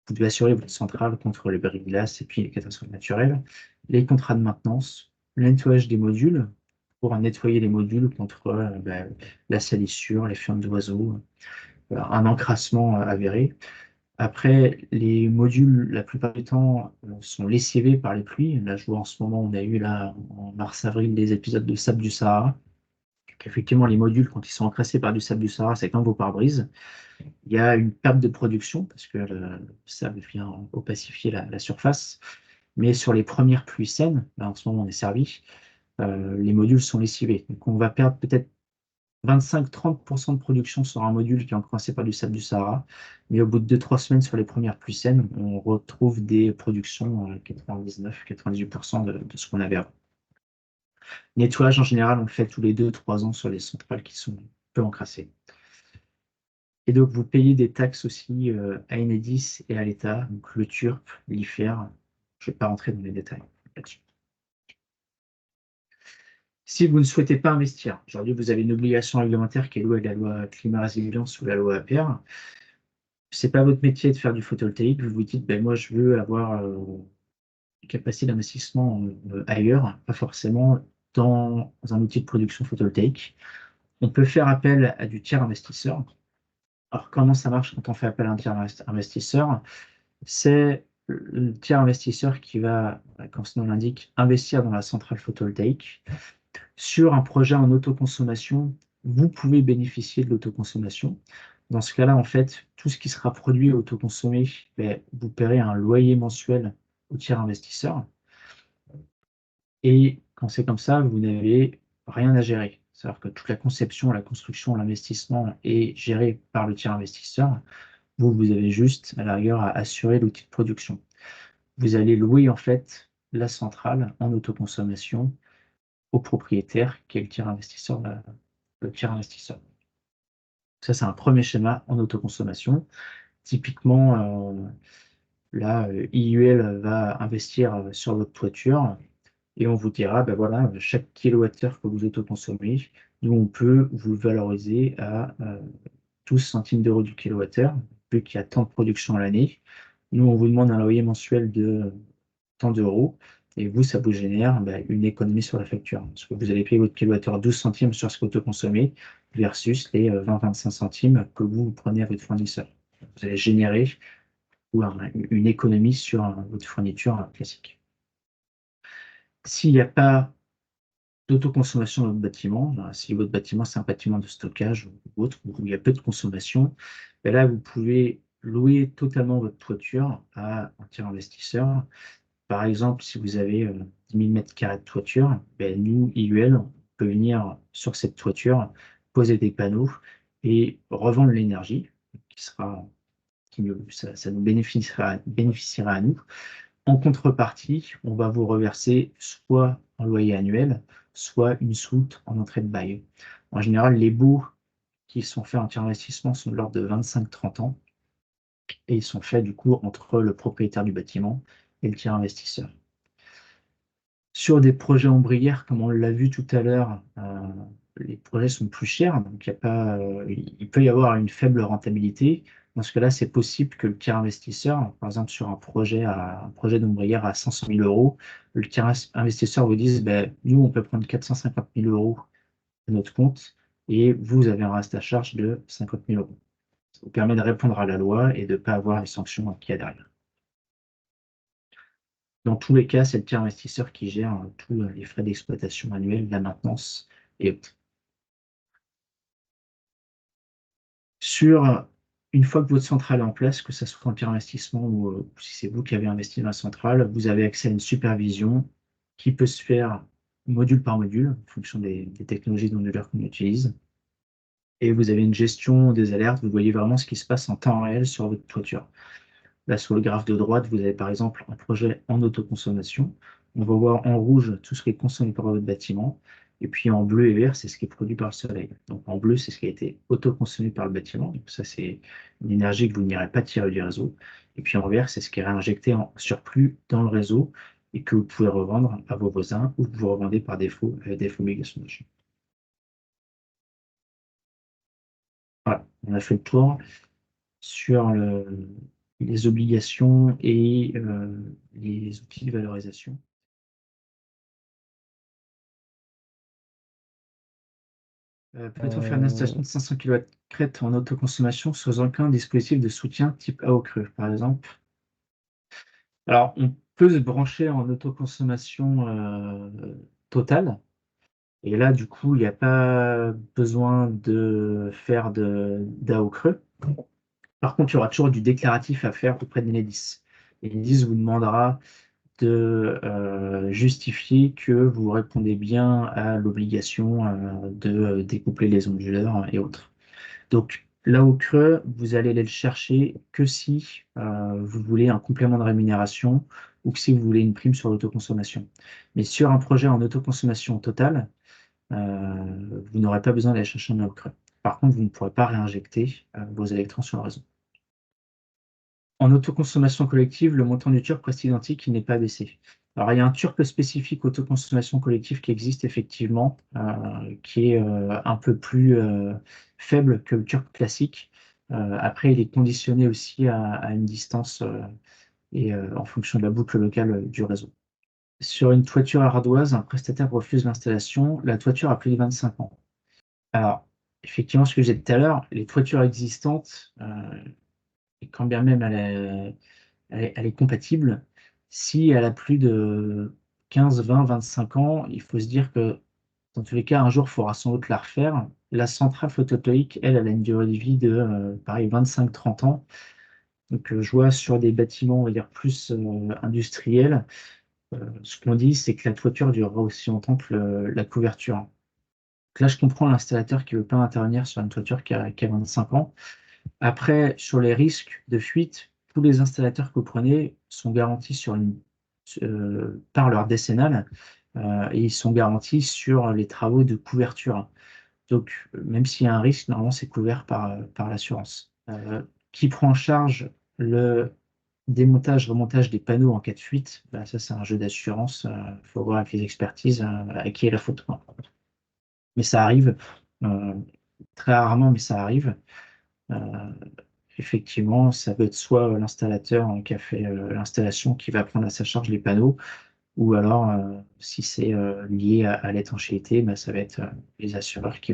Vous devez assurer votre centrale contre les bris de glace et puis les catastrophes naturelles. Les contrats de maintenance, le nettoyage des modules, pour nettoyer les modules contre la salissure, les fientes d'oiseaux, un encrassement avéré. Après, les modules, la plupart du temps, sont lessivés par les pluies. Là, je vois en ce moment, on a eu là, en mars-avril des épisodes de sable du Sahara. Effectivement, les modules, quand ils sont encrassés par du sable du Sahara, c'est comme vos pare-brises. Il y a une perte de production parce que le sable vient opacifier la surface. Mais sur les premières pluies saines, là en ce moment on est servi, les modules sont lessivés. Donc on va perdre peut-être 25-30% de production sur un module qui est encrassé par du sable du Sahara. Mais au bout de 2-3 semaines sur les premières pluies saines, on retrouve des productions 99-98% de ce qu'on avait avant. Nettoyage en général, on le fait tous les 2-3 ans sur les centrales qui sont peu encrassées. Et donc, vous payez des taxes aussi à Enedis et à l'État, donc le TURP, l'IFER. Je ne vais pas rentrer dans les détails là-dessus. Si vous ne souhaitez pas investir, aujourd'hui vous avez une obligation réglementaire qui est la loi climat résilience ou la loi APR. Ce n'est pas votre métier de faire du photovoltaïque. Vous vous dites, ben, moi je veux avoir une capacité d'investissement ailleurs, pas forcément dans un outil de production photovoltaïque. On peut faire appel à du tiers investisseur. Alors, comment ça marche quand on fait appel à un tiers investisseur? C'est le tiers investisseur qui va, comme son nom l'indique, investir dans la centrale photovoltaïque. Sur un projet en autoconsommation, vous pouvez bénéficier de l'autoconsommation. Dans ce cas-là, en fait, tout ce qui sera produit et autoconsommé, vous paierez un loyer mensuel au tiers investisseur. Et quand c'est comme ça, vous n'avez rien à gérer. C'est-à-dire que toute la conception, la construction, l'investissement est géré par le tiers investisseur. Vous avez juste, à la rigueur, à assurer l'outil de production. Vous allez louer en fait la centrale en autoconsommation au propriétaire, qui est le tiers investisseur. Ça, c'est un premier schéma en autoconsommation. Typiquement, là, IUL va investir sur votre toiture et on vous dira, ben voilà, chaque kilowattheure que vous autoconsommez, nous, on peut vous le valoriser à 12 centimes d'euros du kilowattheure, vu qu'il y a tant de production à l'année. Nous, on vous demande un loyer mensuel de tant d'euros, et vous, ça vous génère une économie sur la facture. Parce que vous allez payer votre kilowattheure 12 centimes sur ce que vous consommez, versus les 20-25 centimes que vous prenez à votre fournisseur. Vous allez générer une économie sur votre fourniture classique. S'il n'y a pas d'autoconsommation dans votre bâtiment, si votre bâtiment c'est un bâtiment de stockage ou autre, où il y a peu de consommation, là vous pouvez louer totalement votre toiture à un tiers investisseur. Par exemple, si vous avez 10 000 m² de toiture, nous, IUL, on peut venir sur cette toiture, poser des panneaux et revendre l'énergie, ça nous bénéficiera à nous. En contrepartie, on va vous reverser soit un loyer annuel, soit une soulte en entrée de bail. En général, les baux qui sont faits en tiers investissement sont de l'ordre de 25-30 ans et ils sont faits du coup entre le propriétaire du bâtiment et le tiers investisseur. Sur des projets ombrières, comme on l'a vu tout à l'heure, les projets sont plus chers, donc il peut y avoir une faible rentabilité. Dans ce cas-là, c'est possible que le tiers investisseur, par exemple sur un projet d'ombrière à 500 000 euros, le tiers investisseur vous dise, nous, on peut prendre 450 000 euros de notre compte et vous avez un reste à charge de 50 000 euros. Ça vous permet de répondre à la loi et de ne pas avoir les sanctions qu'il y a derrière. Dans tous les cas, c'est le tiers investisseur qui gère tous les frais d'exploitation annuels, la maintenance et autres. Une fois que votre centrale est en place, que ce soit en tiers investissement ou si c'est vous qui avez investi dans la centrale, vous avez accès à une supervision qui peut se faire module par module, en fonction des technologies ondulaires qu'on utilise. Et vous avez une gestion des alertes, vous voyez vraiment ce qui se passe en temps réel sur votre toiture. Là, sur le graphe de droite, vous avez par exemple un projet en autoconsommation. On va voir en rouge tout ce qui est consommé par votre bâtiment. Et puis en bleu et vert, c'est ce qui est produit par le soleil. Donc en bleu, c'est ce qui a été autoconsommé par le bâtiment. Donc ça, c'est une énergie que vous n'irez pas tirer du réseau. Et puis en vert, c'est ce qui est réinjecté en surplus dans le réseau et que vous pouvez revendre à vos voisins ou que vous revendez par défaut avec des obligations d'achat. Voilà, on a fait le tour sur les obligations et les outils de valorisation. Peut-on faire une installation de 500 kW crête en autoconsommation sans aucun dispositif de soutien type AO-creux, par exemple? Alors, on peut se brancher en autoconsommation totale. Et là, du coup, il n'y a pas besoin de faire d'AO-creux. Par contre, il y aura toujours du déclaratif à faire auprès de l'Enedis. Et l'Enedis vous demandera de justifier que vous répondez bien à l'obligation de découpler les onduleurs et autres. Donc, là au creux, vous allez aller le chercher que si vous voulez un complément de rémunération ou que si vous voulez une prime sur l'autoconsommation. Mais sur un projet en autoconsommation totale, vous n'aurez pas besoin d'aller chercher un au creux. Par contre, vous ne pourrez pas réinjecter vos électrons sur le réseau. En autoconsommation collective, le montant du TURP reste identique, il n'est pas baissé. Alors, il y a un TURP spécifique autoconsommation collective qui existe effectivement, qui est un peu plus faible que le TURP classique. Après, il est conditionné aussi à une distance et en fonction de la boucle locale du réseau. Sur une toiture ardoise, un prestataire refuse l'installation. La toiture a plus de 25 ans. Alors, effectivement, ce que j'ai dit tout à l'heure, les toitures existantes, et quand bien même elle est compatible, si elle a plus de 15, 20, 25 ans, il faut se dire que dans tous les cas, un jour, il faudra sans doute la refaire. La centrale photovoltaïque, elle a une durée de vie de pareil, 25-30 ans. Donc, je vois sur des bâtiments, on va dire, plus industriels, ce qu'on dit, c'est que la toiture durera aussi longtemps que la couverture. Donc là, je comprends l'installateur qui ne veut pas intervenir sur une toiture qui a 25 ans. Après, sur les risques de fuite, tous les installateurs que vous prenez sont garantis par leur décennale. et ils sont garantis sur les travaux de couverture. Donc, même s'il y a un risque, normalement, c'est couvert par l'assurance. Qui prend en charge le démontage, remontage des panneaux en cas de fuite? Bah, ça, c'est un jeu d'assurance. Il faut voir avec les expertises à qui est la faute, quoi. Mais ça arrive, très rarement, mais ça arrive. Euh, Effectivement, ça peut être soit l'installateur qui a fait l'installation qui va prendre à sa charge les panneaux, ou alors, si c'est lié à l'étanchéité, bah, ça va être les assureurs qui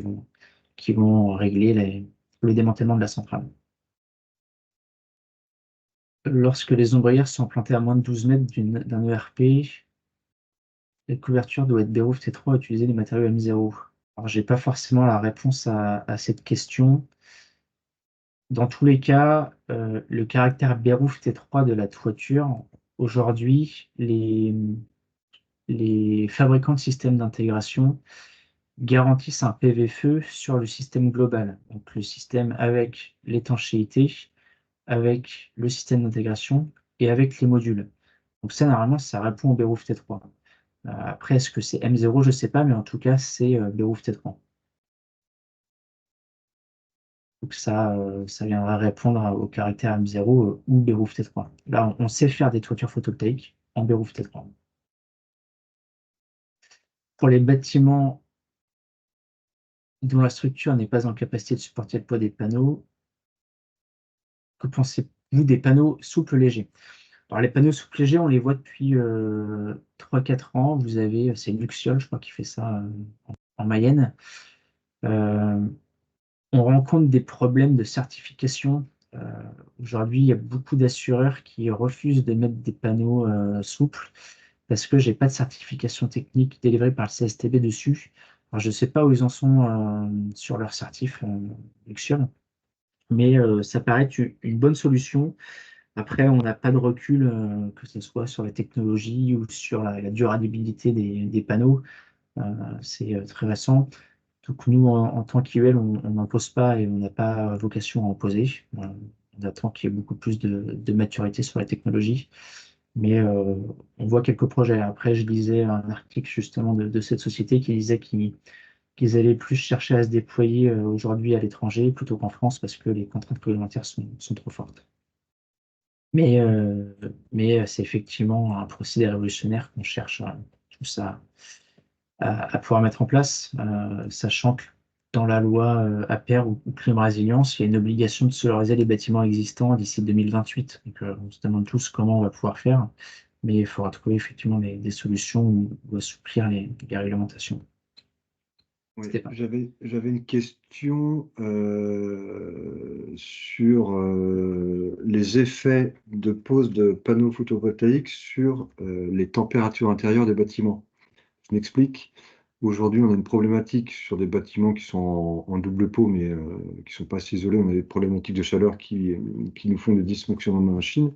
vont régler le démantèlement de la centrale. Lorsque les ombrières sont implantées à moins de 12 mètres d'un ERP, la couverture doit être Béruf T3 et utiliser des matériaux M0. Alors, j'ai pas forcément la réponse à cette question. Dans tous les cas, le caractère Béruf T3 de la toiture, aujourd'hui, les fabricants de systèmes d'intégration garantissent un PV-feu sur le système global. Donc le système avec l'étanchéité, avec le système d'intégration et avec les modules. Donc ça, normalement, ça répond au Béruf T3. Après, est-ce que c'est M0? Je ne sais pas, mais en tout cas, c'est Béruf T3. Donc ça viendra répondre au caractère M0 ou Béruf T3. Là, on sait faire des toitures photovoltaïques en Béruf T3. Pour les bâtiments dont la structure n'est pas en capacité de supporter le poids des panneaux, que pensez-vous des panneaux souples légers? Alors les panneaux souples légers, on les voit depuis 3-4 ans. Vous avez, c'est Luxiol, je crois, qui fait ça en Mayenne. On rencontre des problèmes de certification. Euh, Aujourd'hui, il y a beaucoup d'assureurs qui refusent de mettre des panneaux souples parce que j'ai pas de certification technique délivrée par le CSTB dessus. Alors, je ne sais pas où ils en sont sur leur certif Luxiol, mais ça paraît être une bonne solution. Après, on n'a pas de recul, que ce soit sur la technologie ou sur la durabilité des panneaux. C'est très récent. Donc nous, en tant qu'IUL, on n'impose pas et on n'a pas vocation à imposer. On attend qu'il y ait beaucoup plus de maturité sur la technologie. Mais on voit quelques projets. Après, je lisais un article justement de cette société qui disait qu'ils allaient plus chercher à se déployer aujourd'hui à l'étranger plutôt qu'en France parce que les contraintes réglementaires sont trop fortes. Mais, c'est effectivement un procédé révolutionnaire qu'on cherche tous à pouvoir mettre en place, sachant que dans la loi APER ou Climat Résilience, il y a une obligation de solariser les bâtiments existants d'ici 2028. Donc, on se demande tous comment on va pouvoir faire, mais il faudra trouver effectivement des solutions ou assouplir les réglementations. Oui, Stéphane. j'avais une question sur les effets de pose de panneaux photovoltaïques sur les températures intérieures des bâtiments. Je m'explique. Aujourd'hui, on a une problématique sur des bâtiments qui sont en double pot, mais qui ne sont pas assez isolés. On a des problématiques de chaleur qui nous font des dysfonctionnements de la machine.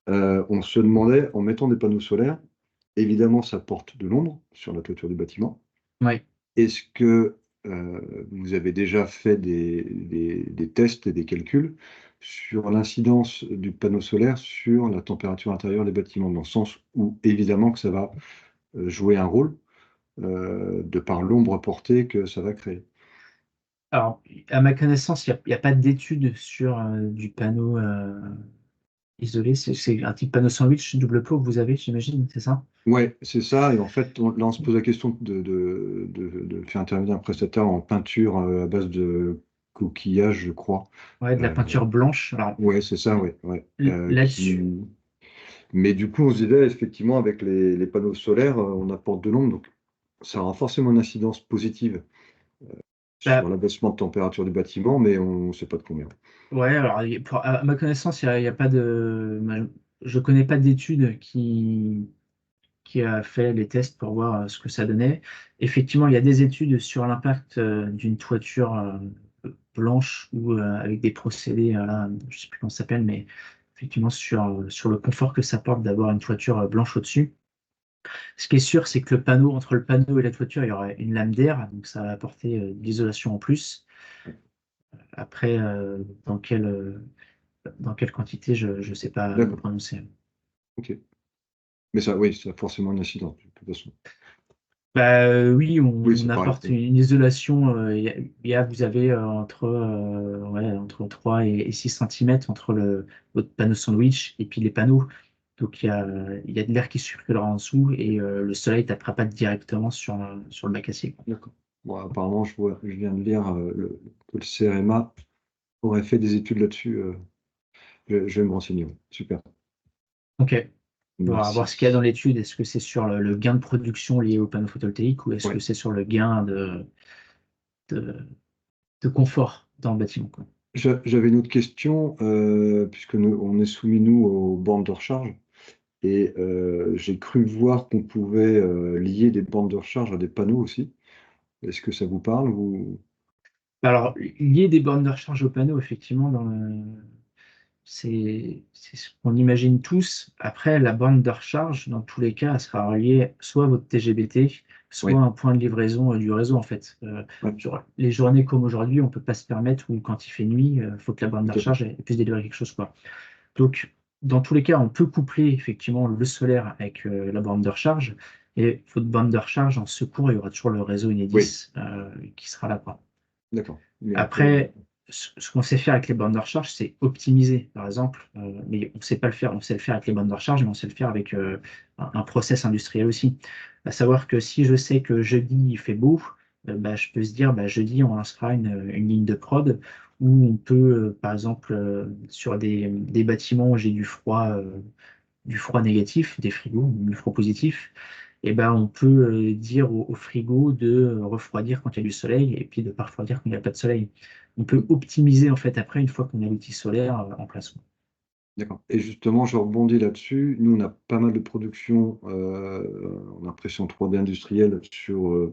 On se demandait, en mettant des panneaux solaires, évidemment, ça porte de l'ombre sur la toiture du bâtiment. Oui. Est-ce que vous avez déjà fait des tests et des calculs sur l'incidence du panneau solaire sur la température intérieure des bâtiments, dans le sens où évidemment que ça va jouer un rôle de par l'ombre portée que ça va créer? Alors, à ma connaissance, il y a pas d'études sur du panneau isolé. C'est un type panneau sandwich double pot que vous avez, j'imagine, c'est ça? Ouais, c'est ça. Et en fait, là, on se pose la question de faire intervenir un prestataire en peinture à base de coquillage, je crois. Ouais, de la Euh, peinture blanche. Alors, ouais, c'est ça, ouais, ouais. là-dessus. Mais du coup, on se disait, effectivement, avec les panneaux solaires, on apporte de l'ombre, donc ça aura forcément une incidence positive sur Bah, l'abaissement de température du bâtiment, mais on ne sait pas de combien. ouais, alors, à ma connaissance, il y a pas je connais pas d'étude qui a fait les tests pour voir ce que ça donnait. Effectivement, il y a des études sur l'impact d'une toiture blanche ou avec des procédés, là, je sais plus comment ça s'appelle, mais effectivement sur le confort que ça porte d'avoir une toiture blanche au-dessus. Ce qui est sûr, c'est que entre le panneau et la toiture, il y aura une lame d'air, donc ça va apporter de l'isolation en plus. Après, dans quelle quantité, je ne sais pas me D'accord, prononcer. ok. Mais ça, oui, ça a forcément une incidence, de toute façon. Oui, Oui, on c'est pareil. apporte une isolation. Vous avez entre 3 et 6 centimètres entre votre panneau sandwich et puis les panneaux. Donc il y a de l'air qui circulera en dessous et le soleil ne tapera pas directement sur le bac acier, quoi. D'accord. Bon, apparemment, je viens de lire que le CRMA aurait fait des études là-dessus. Je vais me renseigner. Ouais. Super. Ok. On va voir ce qu'il y a dans Merci. l'étude. Est-ce que c'est sur le gain de production lié au panneau photovoltaïque ou est-ce que Ouais. c'est sur le gain de, de confort dans le bâtiment, quoi. J'avais une autre question, puisque on est soumis, nous, aux bornes de recharge. Et j'ai cru voir qu'on pouvait lier des bornes de recharge à des panneaux aussi. Est-ce que ça vous parle ou... Alors, lier des bornes de recharge au panneau, effectivement, c'est ce qu'on imagine tous. Après, la borne de recharge, dans tous les cas, elle sera reliée soit à votre TGBT, soit Oui, à un point de livraison du réseau, en fait. ouais, Les journées comme aujourd'hui, on ne peut pas se permettre, ou quand il fait nuit, il faut que la borne de tout à fait. recharge elle puisse délivrer quelque chose, quoi. Donc, dans tous les cas, on peut coupler effectivement le solaire avec la borne de recharge. Et votre borne de recharge, en secours, il y aura toujours le réseau Oui, Enedis qui sera là, quoi. d'accord. Mais on peut... Après, ce qu'on sait faire avec les bornes de recharge, c'est optimiser, par exemple. Mais on ne sait pas le faire. On sait le faire avec les bornes de recharge, mais on sait le faire avec un process industriel aussi. À savoir que si je sais que jeudi il fait beau, je peux se dire jeudi on lancera une ligne de prod où on peut, par exemple, sur des bâtiments où j'ai du froid négatif, des frigos, du froid positif, et on peut dire au frigo de refroidir quand il y a du soleil et puis de pas refroidir quand il n'y a pas de soleil. On peut optimiser en fait après une fois qu'on a l'outil solaire en place. D'accord. Et justement, je rebondis là-dessus. Nous, on a pas mal de production en impression 3D industrielle sur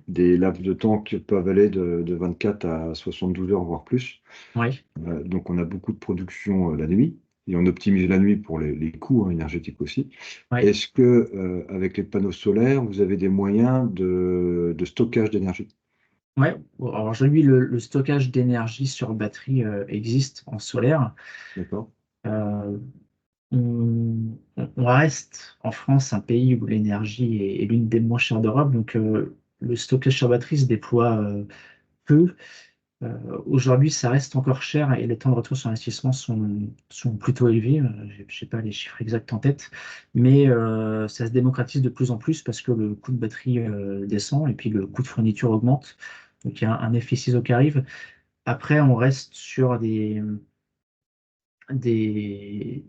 des laps de temps qui peuvent aller de 24 à 72 heures, voire plus. Oui, Donc, on a beaucoup de production la nuit et on optimise la nuit pour les coûts énergétiques aussi. oui, Est-ce que, avec les panneaux solaires, vous avez des moyens de stockage d'énergie? oui. Bon, alors aujourd'hui, le stockage d'énergie sur batterie existe en solaire. D'accord? Euh, on reste en France un pays où l'énergie est l'une des moins chères d'Europe, donc le stockage sur batterie se déploie peu. Aujourd'hui, ça reste encore cher et les temps de retour sur investissement sont plutôt élevés. Je sais pas les chiffres exacts en tête, mais ça se démocratise de plus en plus parce que le coût de batterie descend et puis le coût de fourniture augmente. Donc il y a un effet ciseau qui arrive. Après, on reste sur des, des,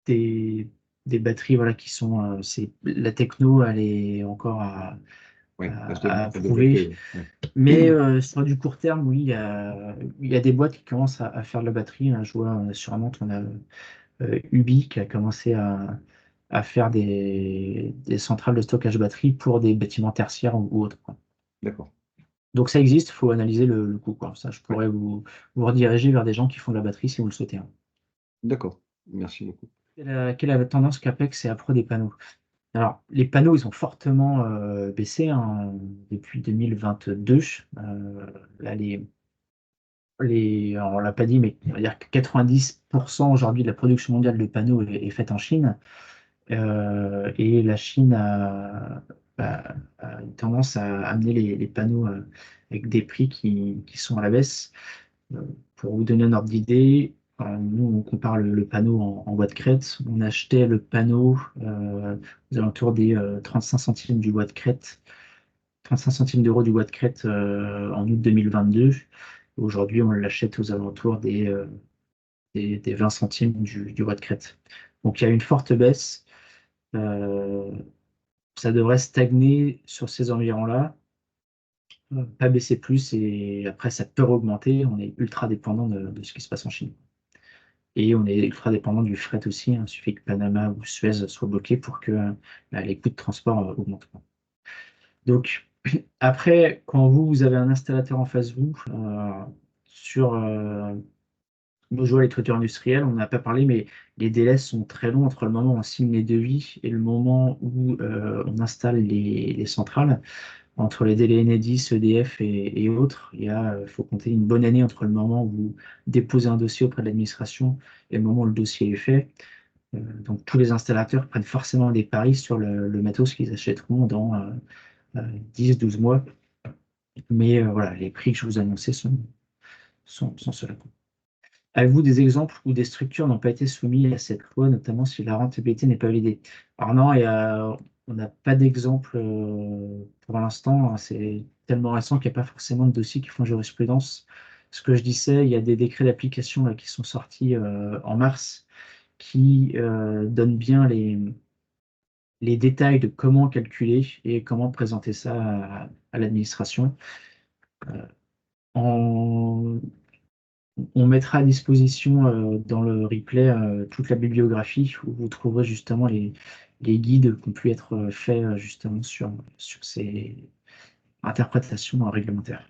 des batteries voilà, qui sont... la techno, elle est encore Oui, à à développer. approuver. Ouais. Mais sur du court terme, oui, il y a des boîtes qui commencent à faire de la batterie, hein. Je vois sur Nantes, on a Ubi qui a commencé à faire des centrales de stockage batterie pour des bâtiments tertiaires ou autres, quoi. D'accord. Donc ça existe, il faut analyser le coût, quoi. Ça, je Ouais. pourrais vous rediriger vers des gens qui font de la batterie si vous le souhaitez, hein. D'accord. Merci beaucoup. Quelle est la tendance CAPEX et APRO des panneaux? Alors, les panneaux, ils ont fortement baissé, hein, depuis 2022. Là, alors, on l'a pas dit, mais on va dire que 90% aujourd'hui de la production mondiale de panneaux est faite en Chine. Et la Chine a une tendance à amener les panneaux avec des prix qui sont à la baisse. Euh, pour vous donner un ordre d'idée, nous, on compare le panneau en bois de crête. On achetait le panneau aux alentours des 35 centimes du bois de crête, 35 centimes d'euros du bois de crête en août 2022. Aujourd'hui, on l'achète aux alentours des 20 centimes du bois de crête. Donc il y a une forte baisse. Euh, Ça devrait stagner sur ces environs-là, pas baisser plus, et après ça peut augmenter. On est ultra dépendant de ce qui se passe en Chine. Et on est ultra dépendant du fret aussi, hein. Il suffit que Panama ou Suez soient bloqués pour que les coûts de transport augmentent. Donc, après, quand vous avez un installateur en face de vous, sur nos jouets à les toitures industrielles, on n'a pas parlé, mais les délais sont très longs entre le moment où on signe les devis et le moment où on installe les centrales. Entre les délais Enedis, EDF et autres, faut compter une bonne année entre le moment où vous déposez un dossier auprès de l'administration et le moment où le dossier est fait. Donc tous les installateurs prennent forcément des paris sur le matos qu'ils achèteront dans 10-12 mois. Mais voilà, les prix que je vous annonçais sont ceux-là. Avez-vous des exemples où des structures n'ont pas été soumises à cette loi, notamment si la rentabilité n'est pas validée? Alors non, on n'a pas d'exemple pour l'instant, hein. C'est tellement récent qu'il n'y a pas forcément de dossiers qui font jurisprudence. Ce que je disais, il y a des décrets d'application là, qui sont sortis en mars qui donnent bien les détails de comment calculer et comment présenter ça à l'administration. On mettra à disposition dans le replay toute la bibliographie où vous trouverez justement les guides qui ont pu être faits justement sur ces interprétations réglementaires.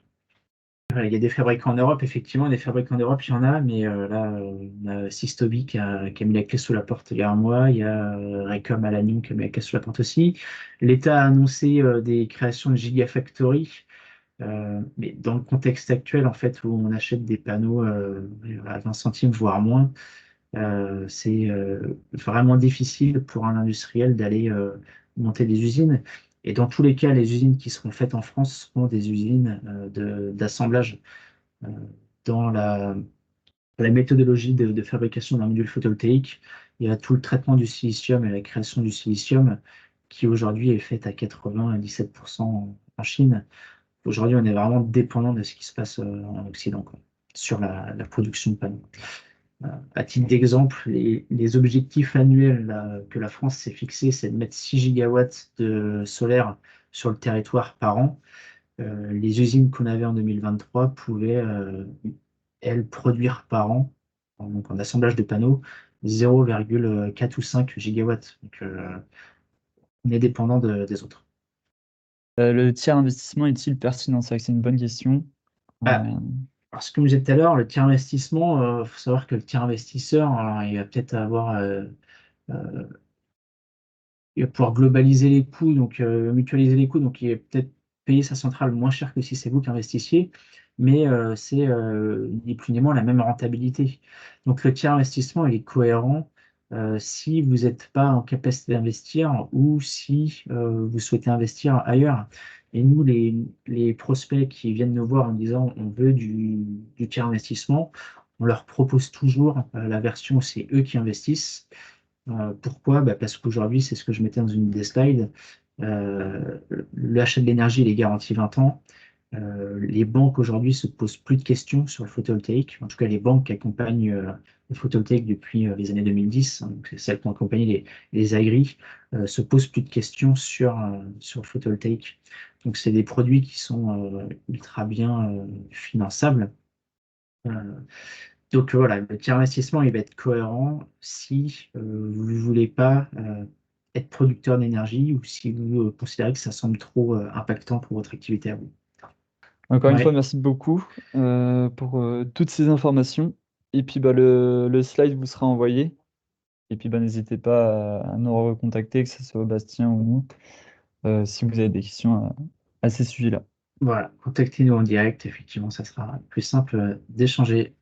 Il y a des fabricants en Europe, effectivement, des fabricants en Europe, il y en a, mais là, on a Systobi qui a mis la clé sous la porte il y a un mois, il y a Raycom à Lannion qui a mis la clé sous la porte aussi. L'État a annoncé des créations de Gigafactory, mais dans le contexte actuel, en fait, où on achète des panneaux à 20 centimes, voire moins, c'est vraiment difficile pour un industriel d'aller monter des usines. Et dans tous les cas, les usines qui seront faites en France seront des usines d'assemblage. Euh, dans la méthodologie de fabrication d'un module photovoltaïque, il y a tout le traitement du silicium et la création du silicium qui aujourd'hui est faite à 97% en Chine. Aujourd'hui, on est vraiment dépendant de ce qui se passe en Occident, quoi, sur la production de panneaux. À titre d'exemple, les objectifs annuels là, que la France s'est fixé, c'est de mettre 6 gigawatts de solaire sur le territoire par an. Les usines qu'on avait en 2023 pouvaient, elles, produire par an, donc en assemblage de panneaux, 0,4 ou 5 gigawatts. Donc, on est dépendant des autres. Le tiers investissement est-il pertinent? C'est vrai que c'est une bonne question. Ah, parce que comme je disais tout à l'heure, le tiers investissement, il faut savoir que le tiers investisseur, alors, il va peut-être avoir, il va pouvoir globaliser les coûts, donc mutualiser les coûts, donc il va peut-être payer sa centrale moins cher que si c'est vous qui investissiez, mais c'est ni plus ni moins la même rentabilité. Donc le tiers investissement, il est cohérent si vous n'êtes pas en capacité d'investir ou si vous souhaitez investir ailleurs. Et nous, les prospects qui viennent nous voir en disant on veut du tiers investissement, on leur propose toujours la version où c'est eux qui investissent. Pourquoi? Parce qu'aujourd'hui, c'est ce que je mettais dans une des slides, l'achat de l'énergie, il est garanti 20 ans. Les banques aujourd'hui se posent plus de questions sur le photovoltaïque. En tout cas, les banques qui accompagnent le photovoltaïque depuis les années 2010, hein, donc c'est celles qui ont accompagné les agris, se posent plus de questions sur le photovoltaïque. Donc, c'est des produits qui sont ultra bien finançables. Euh, donc voilà, le tiers investissement, il va être cohérent si vous ne voulez pas être producteur d'énergie ou si vous considérez que ça semble trop impactant pour votre activité à vous. Encore une fois, Ouais, merci beaucoup pour toutes ces informations. Et puis le slide vous sera envoyé. Et puis n'hésitez pas à nous recontacter, que ce soit Bastien ou nous, si vous avez des questions à ces sujets-là. voilà, contactez-nous en direct, effectivement, ça sera plus simple d'échanger.